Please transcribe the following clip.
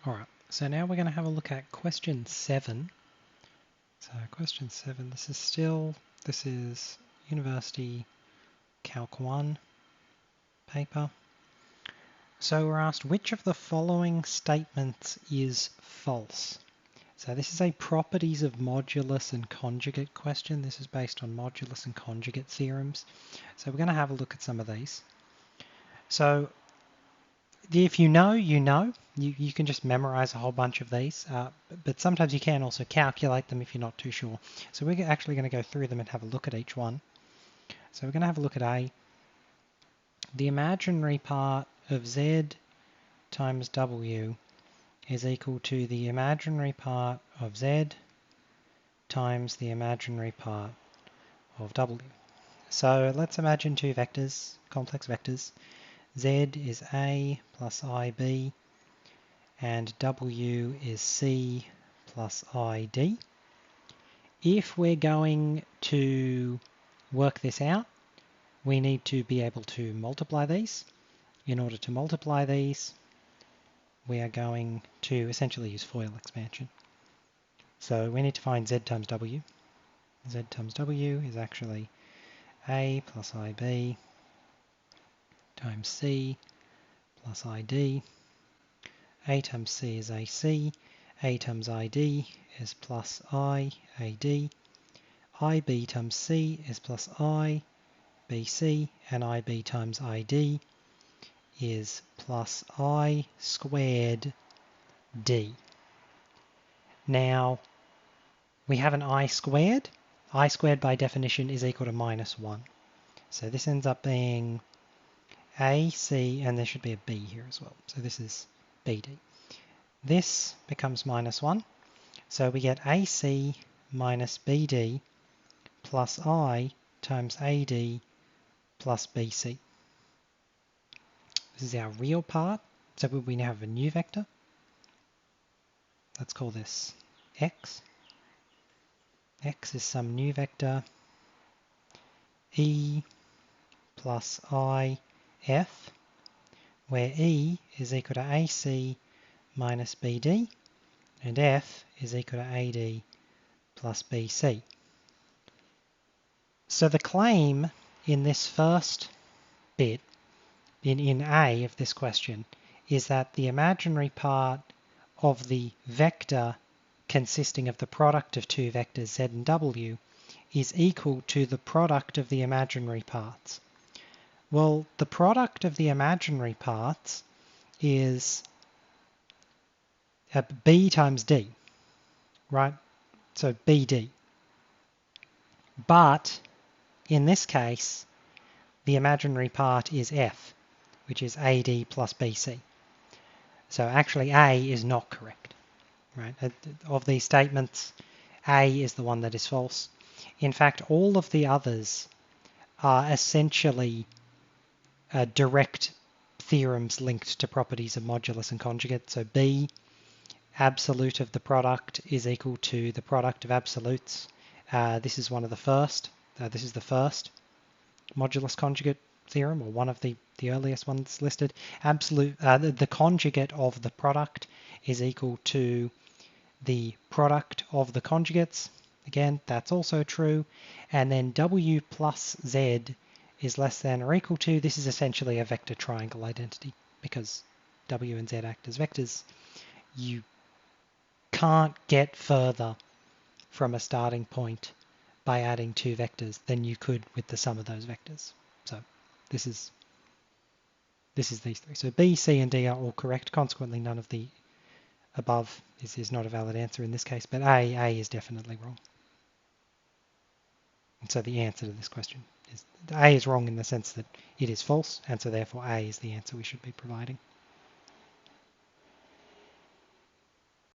Alright, so now we're going to have a look at question 7. So question 7, this is University Calc 1 paper. So we're asked which of the following statements is false? So this is a properties of modulus and conjugate question. This is based on modulus and conjugate theorems. So we're going to have a look at some of these. So if you know, you know. You can just memorize a whole bunch of these, but sometimes you can also calculate them if you're not too sure. So we're actually going to go through them and have a look at each one. So we're going to have a look at A. The imaginary part of Z times W is equal to the imaginary part of Z times the imaginary part of W. So let's imagine two vectors, complex vectors. Z is A plus IB and W is C plus ID. If we're going to work this out, we need to be able to multiply these. In order to multiply these, we are going to essentially use FOIL expansion. So we need to find Z times W. Z times W is actually A plus IB times C plus ID. A times C is AC. A times ID is plus I, AD. IB times C is plus I, BC. And IB times ID is plus I squared D. Now, we have an I squared. I squared by definition is equal to minus 1. So this ends up being AC, and there should be a B here as well. So this is BD. This becomes minus 1. So we get AC minus BD plus I times AD plus BC. This is our real part. So we now have a new vector. Let's call this X. X is some new vector E plus I F, where E is equal to AC minus BD and F is equal to AD plus BC. So the claim in this first bit, in A of this question, is that the imaginary part of the vector consisting of the product of two vectors Z and W is equal to the product of the imaginary parts. Well, the product of the imaginary parts is B times D, right? So BD. But in this case, the imaginary part is F, which is AD plus BC. So actually A is not correct, right? Of these statements, A is the one that is false. In fact, all of the others are essentially direct theorems linked to properties of modulus and conjugate. So B, absolute of the product, is equal to the product of absolutes. This is one of the first. This is the first modulus conjugate theorem, or one of the earliest ones listed. Absolute, the conjugate of the product is equal to the product of the conjugates. Again, that's also true. And then W plus Z is less than or equal to, this is essentially a vector triangle identity, because W and Z act as vectors. You can't get further from a starting point by adding two vectors than you could with the sum of those vectors. So this is these three. So B, C, and D are all correct. Consequently, none of the above is not a valid answer in this case, but A is definitely wrong. And so the answer to this question is A is wrong in the sense that it is false, and so therefore A is the answer we should be providing.